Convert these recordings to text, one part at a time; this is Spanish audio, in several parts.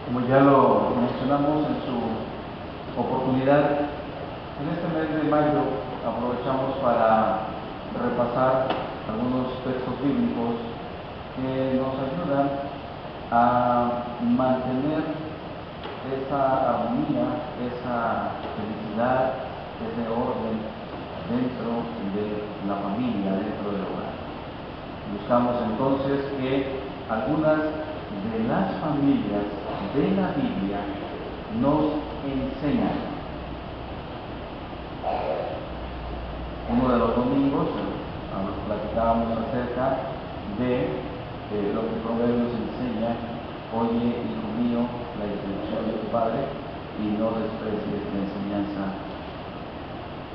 Como ya lo mencionamos en su oportunidad, en este mes de mayo aprovechamos para repasar algunos textos bíblicos que nos ayudan a mantener esa armonía, esa felicidad, ese orden dentro de la familia, dentro del hogar. Buscamos entonces que algunas de las familias de la Biblia nos enseñan. Uno de los domingos platicábamos acerca de lo que Proverbios enseña: oye, hijo mío, la instrucción de tu padre y no desprecies la enseñanza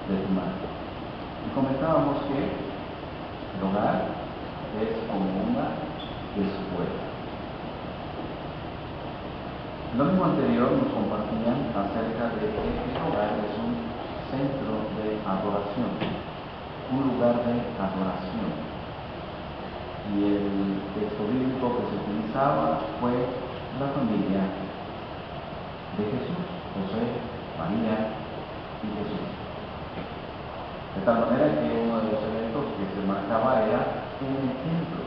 de tu madre. Y comentábamos que el hogar es como una escuela. El domingo anterior nos compartían acerca de que el hogar es un centro de adoración, un lugar de adoración. Y el texto bíblico que se utilizaba fue la familia de Jesús, José, María y Jesús. De tal manera que uno de los eventos que se marcaba era en el templo.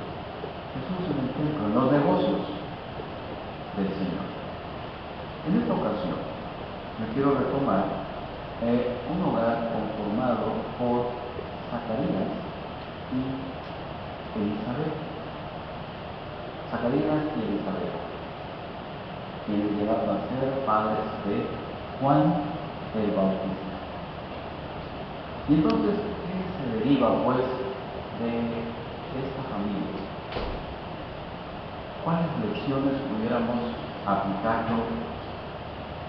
Jesús en el templo, en los negocios del Señor. En esta ocasión, me quiero retomar un hogar conformado por Zacarías y Elizabeth. Zacarías y Elizabeth, quienes llegaron a ser padres de Juan el Bautista. Y entonces, ¿qué se deriva pues de esta familia? ¿Cuáles lecciones pudiéramos aplicarlo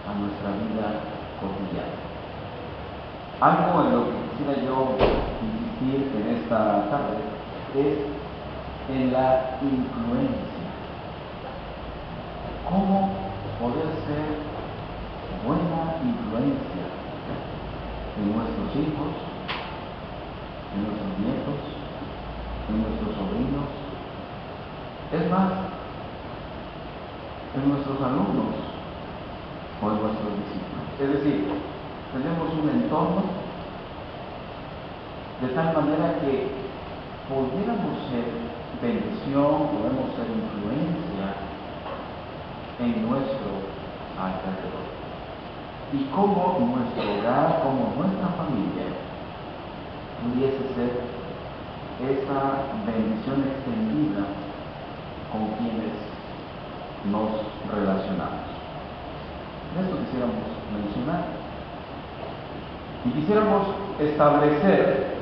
a nuestra vida cotidiana? Algo en lo que quisiera yo insistir en esta tarde es en la influencia. ¿Cómo poder ser buena influencia en nuestros hijos, en nuestros nietos, en nuestros sobrinos? Es más, en nuestros alumnos o en nuestros discípulos. Es decir, tenemos un entorno de tal manera que pudiéramos ser bendición, podemos ser influencia en nuestro alrededor. Y cómo nuestro hogar, como nuestra familia, pudiese ser esa bendición extendida con quienes nos relacionamos. De esto quisiéramos mencionar. Y quisiéramos establecer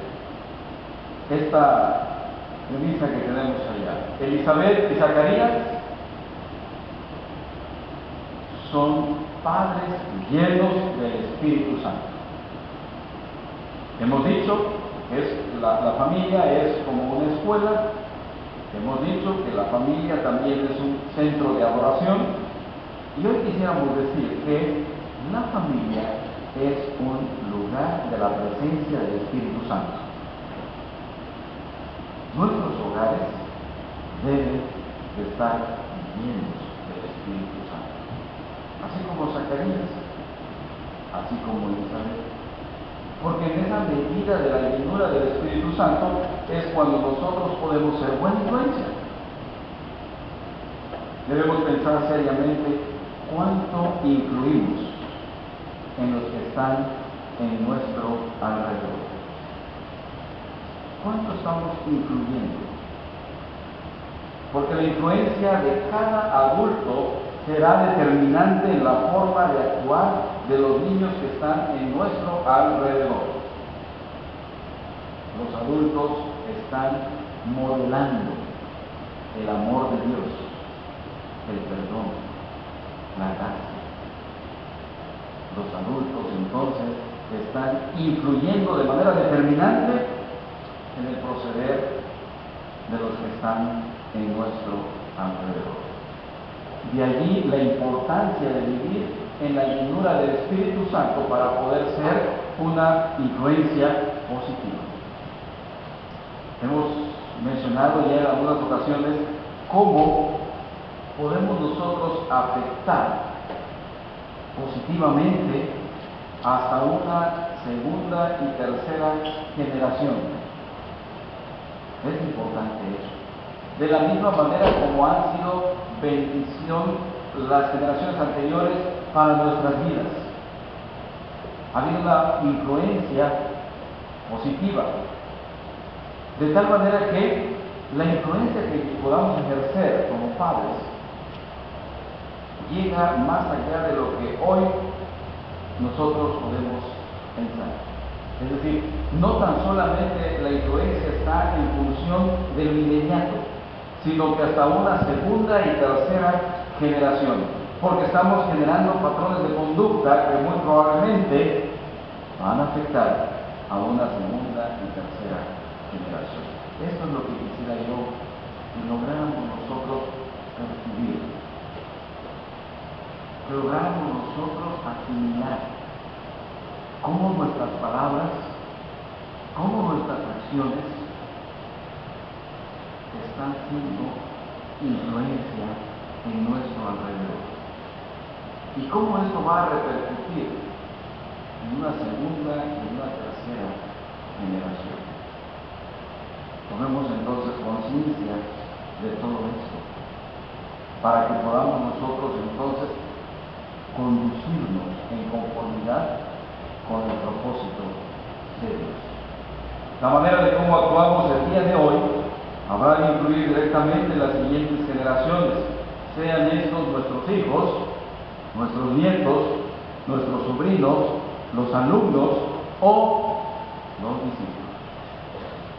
esta premisa que tenemos allá. Elizabeth y Zacarías son padres llenos del Espíritu Santo. Hemos dicho que la familia es como una escuela. Hemos dicho que la familia también es un centro de adoración. Y hoy quisiéramos decir que la familia es un lugar de la presencia del Espíritu Santo. Nuestros hogares deben de estar llenos del Espíritu Santo. Así como Zacarías, así como Elizabeth. Porque en esa medida de la llenura del Espíritu Santo es cuando nosotros podemos ser buena influencia. Debemos pensar seriamente cuánto influimos en los que están en nuestro alrededor. ¿Cuánto estamos influyendo? Porque la influencia de cada adulto será determinante en la forma de actuar de los niños que están en nuestro alrededor. Los adultos están modelando el amor de Dios, el perdón, la gracia. Los adultos entonces están influyendo de manera determinante en el proceder de los que están en nuestro alrededor. De allí la importancia de vivir en la llenura del Espíritu Santo para poder ser una influencia positiva. Hemos mencionado ya en algunas ocasiones cómo podemos nosotros afectar positivamente hasta una segunda y tercera generación. Es importante eso. De la misma manera como han sido bendición las generaciones anteriores para nuestras vidas. Ha habido una influencia positiva. De tal manera que la influencia que podamos ejercer como padres llega más allá de lo que hoy nosotros podemos pensar. Es decir, no tan solamente la influencia está en función de lo inmediato, sino que hasta una segunda y tercera generación, porque estamos generando patrones de conducta que muy probablemente van a afectar a una segunda y tercera generación. Esto es lo que quisiera yo que lográramos nosotros percibir, que lográramos nosotros asimilar cómo nuestras palabras, cómo nuestras acciones están siendo influencia en nuestro alrededor. Y cómo esto va a repercutir en una segunda y una tercera generación. Tomemos entonces conciencia de todo esto, para que podamos nosotros entonces conducirnos en conformidad con el propósito de Dios. La manera de cómo actuamos el día de hoy habrá de influir directamente en las siguientes generaciones, sean estos nuestros hijos, nuestros nietos, nuestros sobrinos, los alumnos o los discípulos.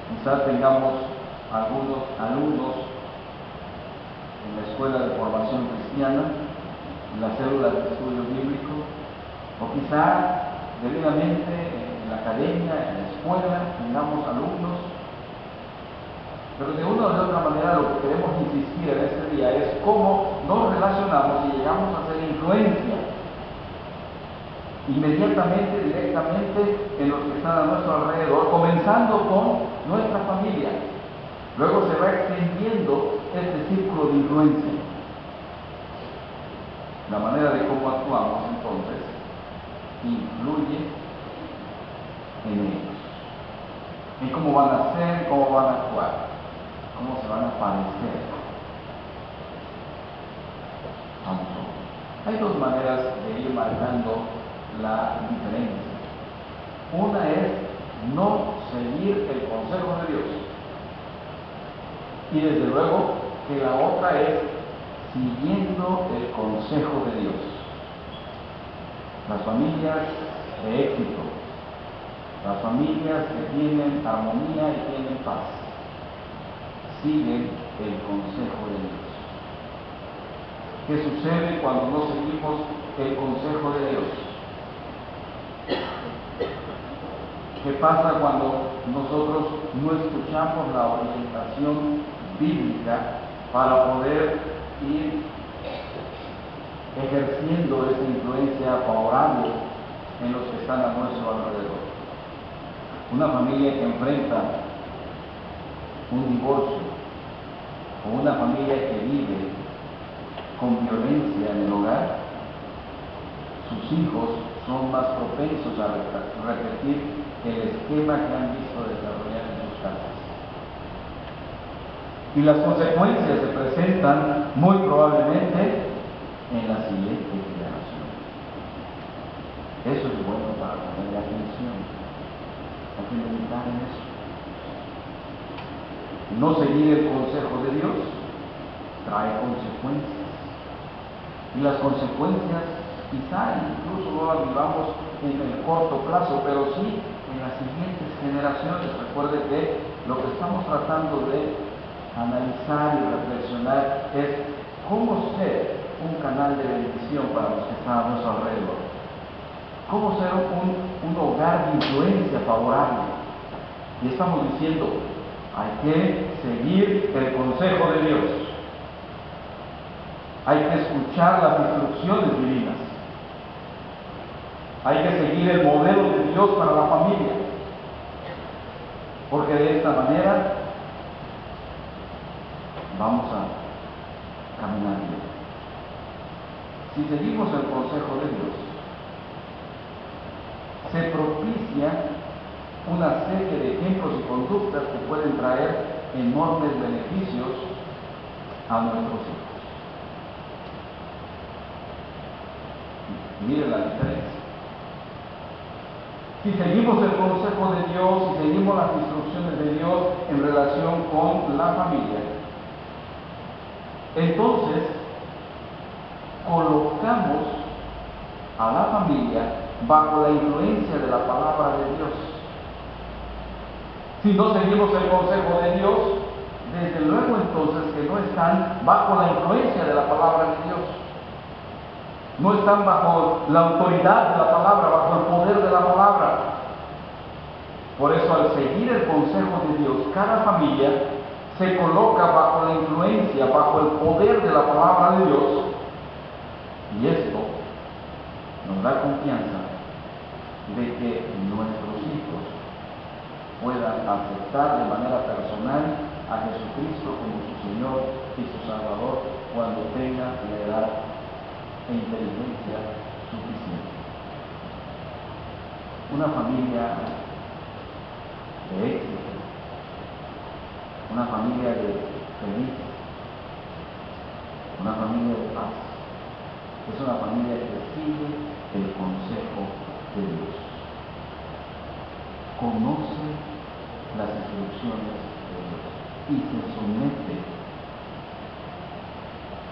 Quizás tengamos algunos alumnos en la escuela de formación cristiana, en las células de estudio bíblico, o quizá debidamente en la academia, en la escuela, tengamos alumnos. Pero de una o de otra manera lo que queremos insistir en este día es cómo nos relacionamos y llegamos a hacer influencia inmediatamente, directamente en los que están a nuestro alrededor, comenzando con nuestra familia. Luego se va extendiendo este círculo de influencia. La manera de cómo actuamos entonces influye en ellos, en cómo van a ser, cómo van a actuar, cómo se van a parecer a nosotros. Hay dos maneras de ir marcando la diferencia. Una es no seguir el consejo de Dios, y desde luego que la otra es siguiendo el consejo de Dios. Las familias de éxito, las familias que tienen armonía y tienen paz, siguen el consejo de Dios. ¿Qué sucede cuando no seguimos el consejo de Dios? ¿Qué pasa cuando nosotros no escuchamos la orientación bíblica para poder ir ejerciendo esa influencia favorable en los que están a nuestro alrededor? Una familia que enfrenta un divorcio o una familia que vive con violencia en el hogar, sus hijos son más propensos a repetir el esquema que han visto desarrollar en sus casas. Y las consecuencias se presentan muy probablemente en la siguiente generación. Eso es bueno para ponerle atención. Hay que meditar en eso. No seguir el consejo de Dios trae consecuencias. Y las consecuencias quizá incluso no las vivamos en el corto plazo, pero sí en las siguientes generaciones. Recuerde que lo que estamos tratando de analizar y reflexionar es cómo ser un canal de bendición para los que están a nuestro alrededor. Cómo ser un hogar de influencia favorable. Y estamos diciendo, hay que seguir el consejo de Dios. Hay que escuchar las instrucciones divinas. Hay que seguir el modelo de Dios para la familia. Porque de esta manera vamos a caminar bien. Si seguimos el consejo de Dios, se propicia una serie de ejemplos y conductas que pueden traer enormes beneficios a nuestros hijos. Miren la diferencia. Si seguimos el consejo de Dios, si seguimos las instrucciones de Dios en relación con la familia, entonces colocamos a la familia bajo la influencia de la palabra de Dios. Si no seguimos el consejo de Dios, desde luego entonces que no están bajo la influencia de la palabra de Dios. No están bajo la autoridad de la palabra, bajo el poder de la palabra. Por eso, al seguir el consejo de Dios, cada familia se coloca bajo la influencia, bajo el poder de la palabra de Dios. Y esto nos da confianza de que nuestros hijos puedan aceptar de manera personal a Jesucristo como su Señor y su Salvador cuando tenga la edad e inteligencia suficiente. Una familia de éxito, una familia de feliz, una familia de paz, es una familia que sigue el consejo de Dios, conoce las instrucciones de Dios y se somete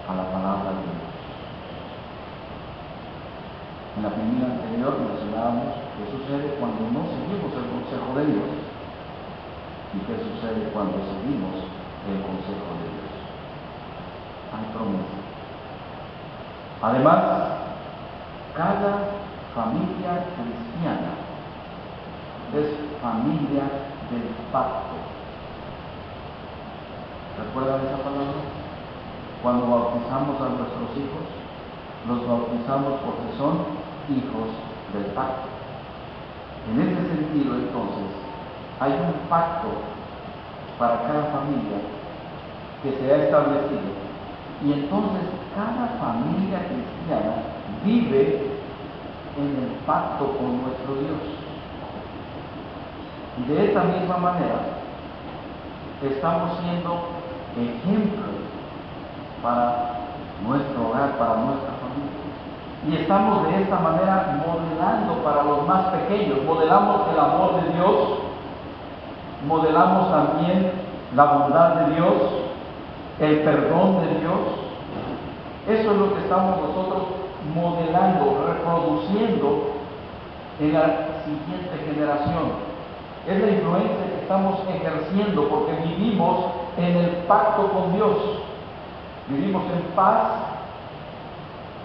a la palabra de Dios. En la primera anterior mencionábamos qué sucede cuando no seguimos el consejo de Dios y qué sucede cuando seguimos el consejo de Dios. Hay promesa. Además, cada familia cristiana es familia del pacto. ¿Recuerdan esa palabra? Cuando bautizamos a nuestros hijos, los bautizamos porque son hijos del pacto. En ese sentido, entonces, hay un pacto para cada familia que se ha establecido. Y entonces, cada familia cristiana vive en el pacto con nuestro Dios. Y de esta misma manera, estamos siendo ejemplos para nuestro hogar, para nuestra familia. Y estamos de esta manera modelando para los más pequeños. Modelamos el amor de Dios, modelamos también la bondad de Dios, el perdón de Dios. Eso es lo que estamos nosotros modelando, reproduciendo en la siguiente generación. Es la influencia que estamos ejerciendo porque vivimos en el pacto con Dios. Vivimos en paz,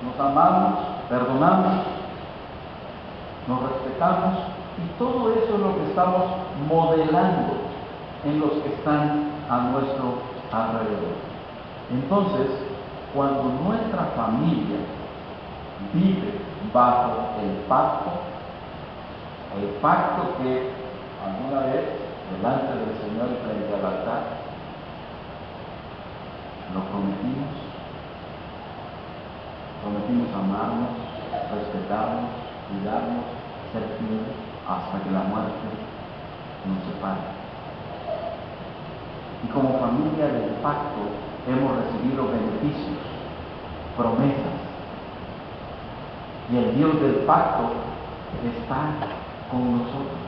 nos amamos, perdonamos, nos respetamos y todo eso es lo que estamos modelando en los que están a nuestro alrededor. Entonces, cuando nuestra familia vive bajo el pacto que alguna vez delante del Señor y frente al altar lo prometimos amarnos, respetarnos, cuidarnos, ser fieles hasta que la muerte nos separe. Y como familia del pacto hemos recibido beneficios, promesas, y el Dios del pacto está con nosotros.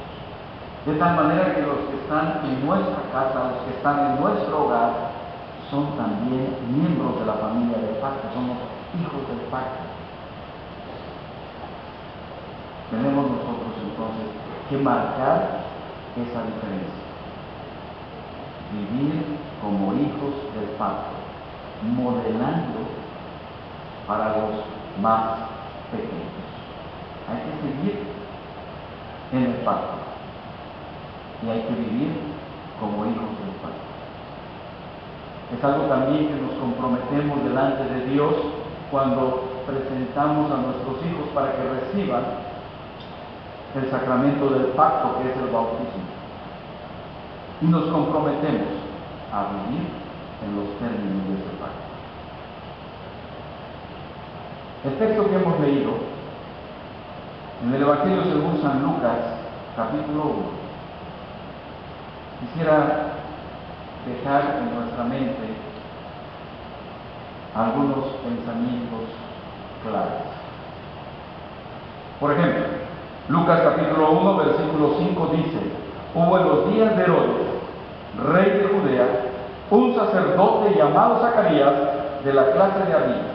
De tal manera que los que están en nuestra casa, los que están en nuestro hogar, son también miembros de la familia del pacto, somos hijos del pacto. Tenemos nosotros entonces que marcar esa diferencia. Vivir como hijos del pacto, modelando para los más pequeños. Hay que seguir en el pacto y hay que vivir como hijos del pacto. Es algo también que nos comprometemos delante de Dios cuando presentamos a nuestros hijos para que reciban el sacramento del pacto, que es el bautismo. Y nos comprometemos a vivir en los términos de ese pacto. El texto que hemos leído en el Evangelio según San Lucas, capítulo 1, quisiera dejar en nuestra mente algunos pensamientos claves. Por ejemplo, Lucas capítulo 1, versículo 5 dice: hubo en los días de Herodes, rey de Judea, un sacerdote llamado Zacarías, de la clase de Abías.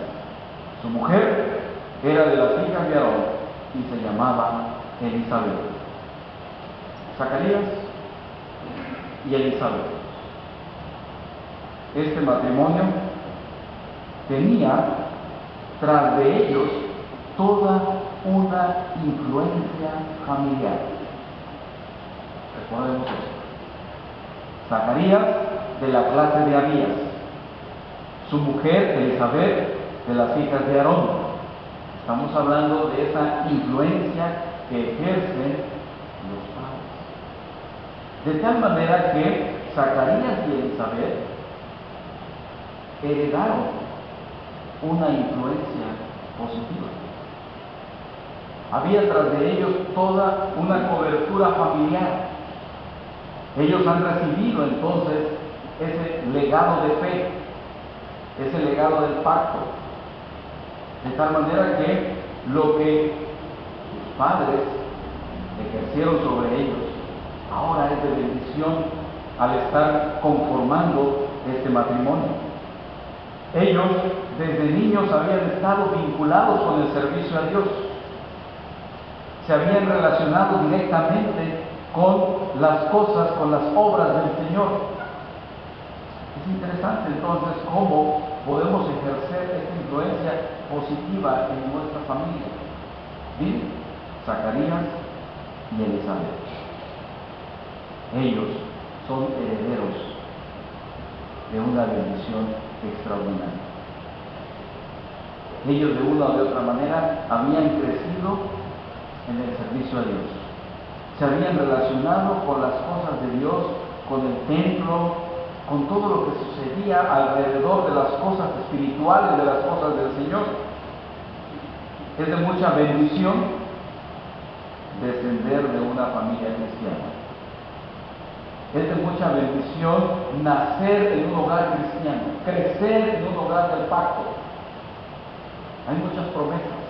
Su mujer era de las hijas de Aarón y se llamaba Elizabeth. Zacarías y Elizabeth. Este matrimonio tenía tras de ellos toda una influencia familiar. Recordemos esto. Zacarías, de la clase de Abías. Su mujer, Elizabeth, de las hijas de Aarón. Estamos hablando de esa influencia que ejercen los padres. De tal manera que Zacarías y Elizabeth heredaron una influencia positiva. Había tras de ellos toda una cobertura familiar. Ellos han recibido entonces ese legado de fe, ese legado del pacto, de tal manera que lo que sus padres ejercieron sobre ellos ahora es de bendición al estar conformando este matrimonio. Ellos desde niños habían estado vinculados con el servicio a Dios, se habían relacionado directamente con las cosas, con las obras del Señor. Es interesante entonces cómo podemos ejercer esta influencia positiva en nuestra familia. Bien, Zacarías y Elizabeth. Ellos son herederos de una bendición extraordinaria. Ellos de una o de otra manera habían crecido en el servicio a Dios. Se habían relacionado con las cosas de Dios, con el templo, con todo lo que sucedía alrededor de las cosas espirituales, de las cosas del Señor. Es de mucha bendición descender de una familia cristiana. Es de mucha bendición nacer en un hogar cristiano, crecer en un hogar del pacto. Hay muchas promesas,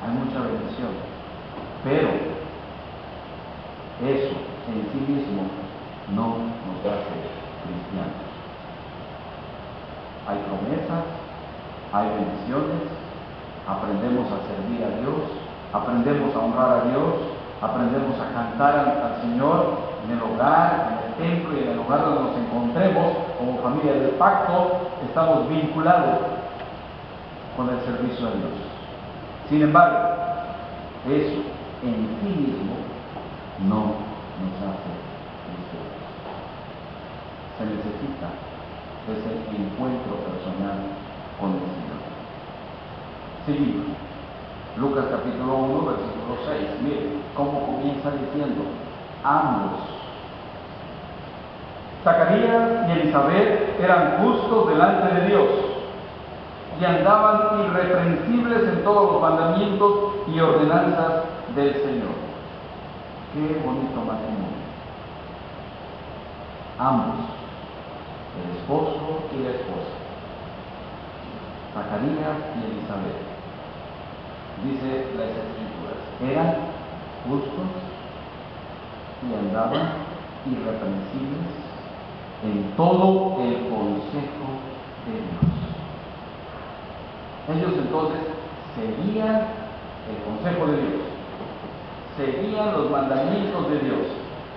hay mucha bendición, pero eso en sí mismo no nos hace cristianos. Hay promesas, hay bendiciones, aprendemos a servir a Dios, aprendemos a honrar a Dios, aprendemos a cantar al Señor en el hogar, en el templo y en el lugar donde nos encontremos como familia del pacto. Estamos vinculados con el servicio a Dios. Sin embargo, eso en sí mismo no nos hace cristianos. Se necesita ese encuentro personal con el Señor. Seguimos. Lucas capítulo 1, versículo 6. Mire cómo comienza diciendo: ambos. Zacarías y Elizabeth eran justos delante de Dios y andaban irreprensibles en todos los mandamientos y ordenanzas del Señor. Qué bonito matrimonio. Ambos, el esposo y la esposa, Zacarías y Elizabeth. Dice las Escrituras, eran justos y andaban irreprensibles en todo el consejo de Dios. Ellos entonces seguían el consejo de Dios, seguían los mandamientos de Dios,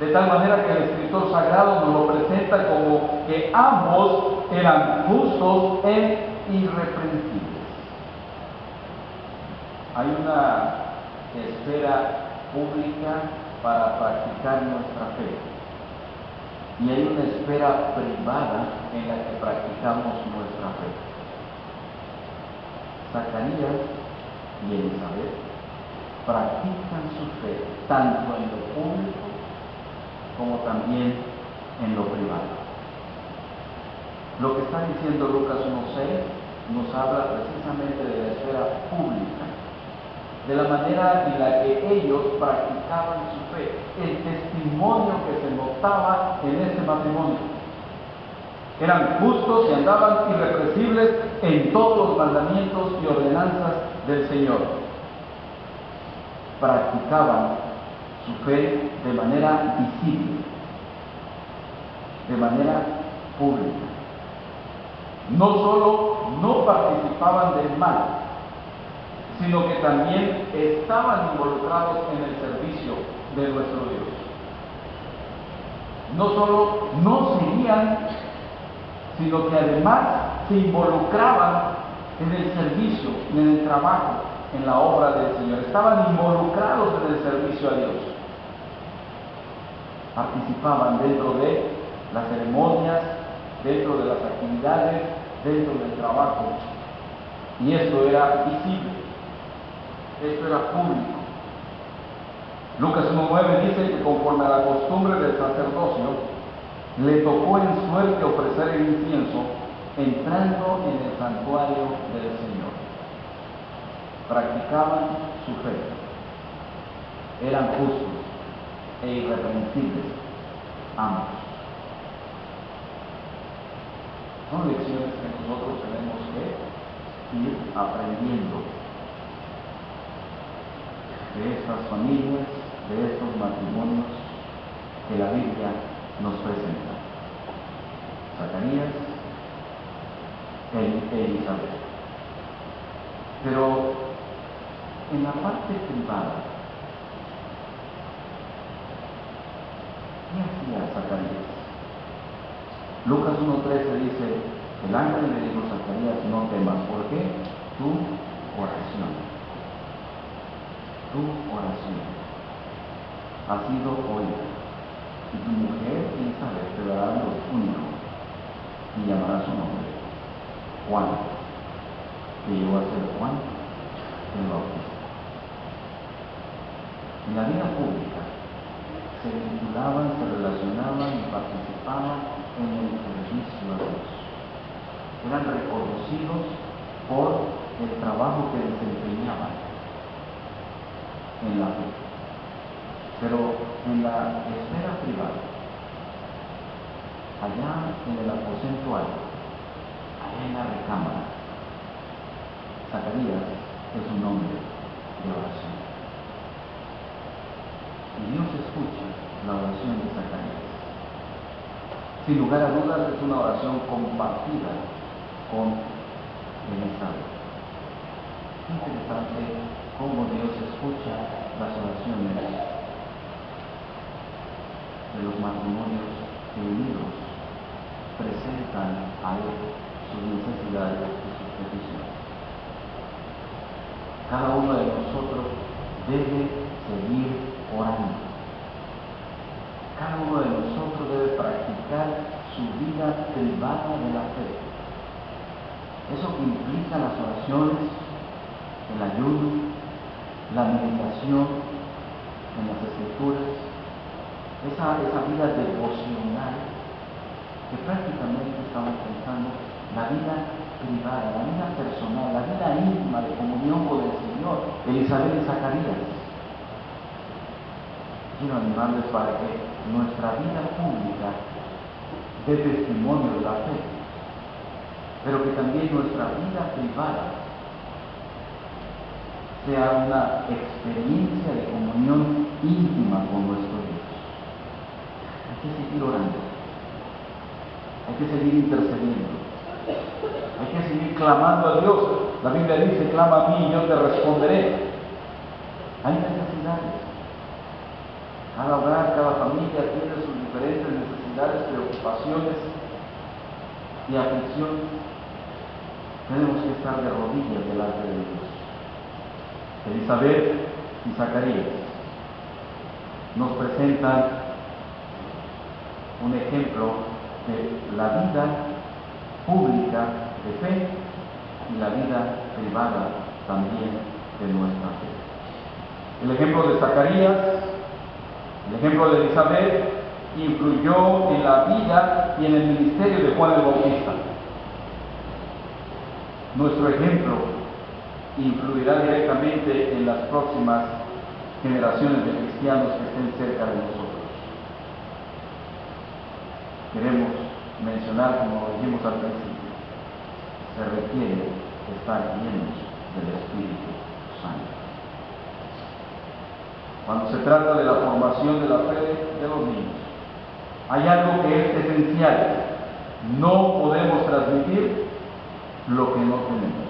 de tal manera que el escritor sagrado nos lo presenta como que ambos eran justos e irreprensibles. Hay una esfera pública para practicar nuestra fe y hay una esfera privada en la que practicamos nuestra fe. Zacarías y Elizabeth practican su fe tanto en lo público como también en lo privado. Lo que está diciendo Lucas 1:6 nos habla precisamente de la esfera pública, de la manera en la que ellos practicaban su fe, el testimonio que se notaba en este matrimonio. Eran justos y andaban irrepresibles en todos los mandamientos y ordenanzas del Señor. Practicaban su fe de manera visible, de manera pública. No solo no participaban del mal, sino que también estaban involucrados en el servicio de nuestro Dios. No solo no seguían, sino que además se involucraban en el servicio, en el trabajo, en la obra del Señor. Estaban involucrados en el servicio a Dios. Participaban dentro de las ceremonias, dentro de las actividades, dentro del trabajo. Y esto era visible, esto era público. Lucas 1:9 dice que conforme a la costumbre del sacerdocio, le tocó en suerte ofrecer el incienso entrando en el santuario del Señor. Practicaban su fe, eran justos e irreprensibles ambos. Son lecciones que nosotros tenemos que ir aprendiendo de estas familias, de estos matrimonios que la Biblia nos presenta. Zacarías e Elizabeth. Pero en la parte privada, ¿qué hacía Zacarías? Lucas 1:13 dice, el ángel le dijo a Zacarías, no temas, ¿por qué? Tu oración ha sido oída, y tu mujer Elizabeth te dará un hijo, y llamará su nombre Juan, que llegó a ser Juan el Bautista. En la vida pública se vinculaban, se relacionaban y participaban en el servicio a Dios. Eran reconocidos por el trabajo que desempeñaban en la fe. Pero en la esfera privada, allá en el aposento alto, allá en la recámara, Zacarías es un hombre de oración. Y Dios escucha la oración de Zacarías. Sin lugar a dudas es una oración compartida con Elizabeth. Interesante cómo Dios escucha las oraciones de los matrimonios que unidos presentan a Él sus necesidades y sus peticiones. Cada uno de nosotros debe seguir orando. Cada uno de nosotros debe practicar su vida privada de la fe. Eso que implica las oraciones, el ayuno, la meditación en las Escrituras, esa vida devocional que prácticamente estamos pensando, la vida privada, la vida personal, la vida íntima de comunión con el Señor, Elizabeth y Zacarías. Quiero animarles para que nuestra vida pública dé testimonio de la fe, pero que también nuestra vida privada sea una experiencia de comunión íntima con nuestro Dios. Hay que seguir orando, hay que seguir intercediendo, hay que seguir clamando a Dios. La Biblia dice, clama a mí y yo te responderé. Hay necesidades. Cada hogar, cada familia tiene sus diferentes necesidades, preocupaciones y aflicciones. Tenemos que estar de rodillas delante de Dios. Elizabeth y Zacarías nos presentan un ejemplo de la vida pública de fe y la vida privada también de nuestra fe. El ejemplo de Zacarías, el ejemplo de Elizabeth influyó en la vida y en el ministerio de Juan el Bautista. Nuestro ejemplo influirá directamente en las próximas generaciones de cristianos que estén cerca de nosotros. Queremos mencionar, como lo dijimos al principio, se requiere estar llenos del Espíritu Santo. Cuando se trata de la formación de la fe de los niños, hay algo que es esencial. No podemos transmitir lo que no tenemos.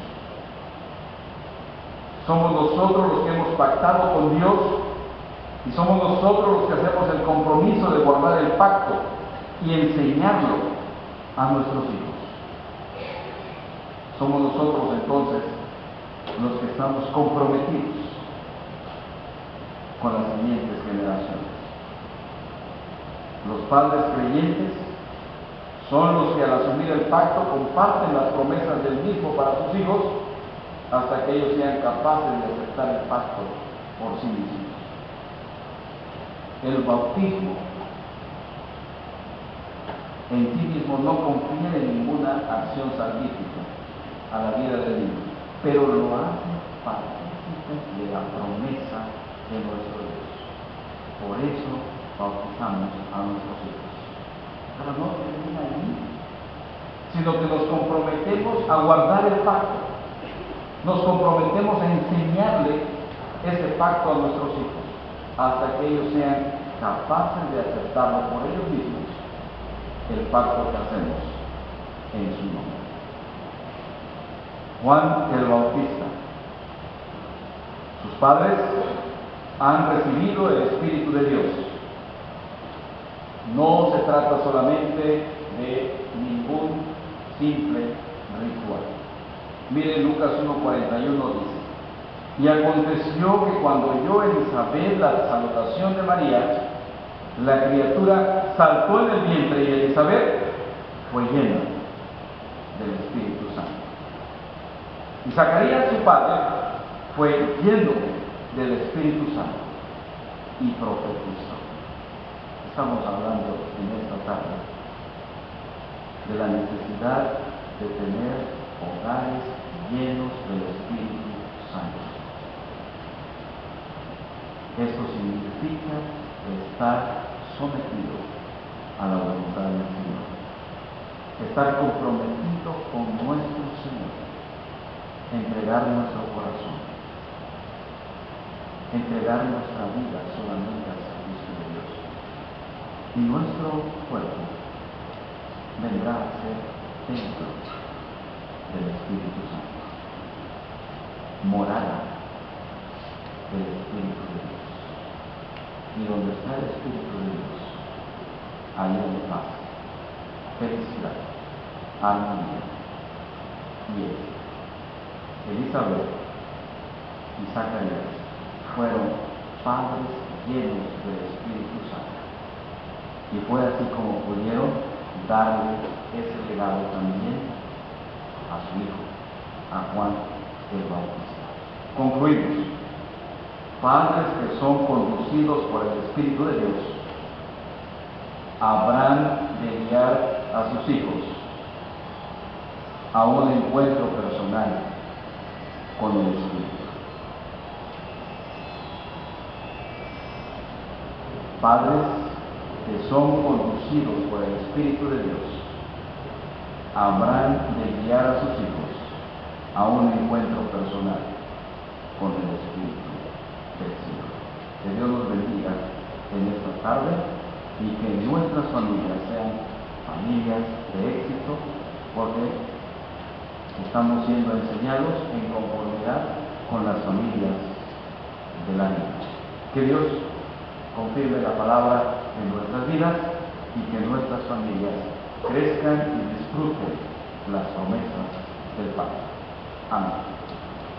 Somos nosotros los que hemos pactado con Dios y somos nosotros los que hacemos el compromiso de guardar el pacto y enseñarlo a nuestros hijos. Somos nosotros entonces los que estamos comprometidos con las siguientes generaciones. Los padres creyentes son los que al asumir el pacto comparten las promesas del mismo para sus hijos hasta que ellos sean capaces de aceptar el pacto por sí mismos. El bautismo en sí mismo no confiere ninguna acción salvífica a la vida del niño, pero lo hace partícipe de la promesa de nuestro Dios. Por eso bautizamos a nuestros hijos. Pero no termina allí, sino que nos comprometemos a guardar el pacto. Nos comprometemos a enseñarle ese pacto a nuestros hijos, hasta que ellos sean capaces de aceptarlo por ellos mismos, el pacto que hacemos en su nombre. Juan el Bautista. Sus padres han recibido el Espíritu de Dios. No se trata solamente de ningún simple ritual. Miren, Lucas 1:41 dice: y aconteció que cuando oyó Elizabeth la salutación de María, la criatura saltó en el vientre y Elizabeth fue llena del Espíritu Santo. Y Zacarías, su padre, fue lleno del Espíritu Santo y profetizó. Estamos hablando en esta tarde de la necesidad de tener hogares llenos del Espíritu Santo. Esto significa estar sometido a la voluntad del Señor, estar comprometido con nuestro Señor, entregar nuestro corazón, entregar nuestra vida solamente al servicio de Dios. Y nuestro cuerpo vendrá a ser templo del Espíritu Santo, morada del Espíritu de Dios. Y donde está el Espíritu de Dios, ahí hay paz, felicidad, armonía. Y Elizabeth y Zacarías fueron padres llenos del Espíritu Santo. Y fue así como pudieron darle ese legado también a su hijo, a Juan el Bautista. Concluimos. Padres que son conducidos por el Espíritu de Dios habrán de guiar a sus hijos a un encuentro personal con el Espíritu. Padres que son conducidos por el Espíritu de Dios habrán de guiar a sus hijos a un encuentro personal con el Espíritu del Señor. Que Dios los bendiga en esta tarde y que nuestras familias sean familias de éxito, porque estamos siendo enseñados en conformidad con las familias de la vida. Que Dios confirme la palabra en nuestras vidas y que nuestras familias crezcan y disfruten las promesas del Padre. Amén.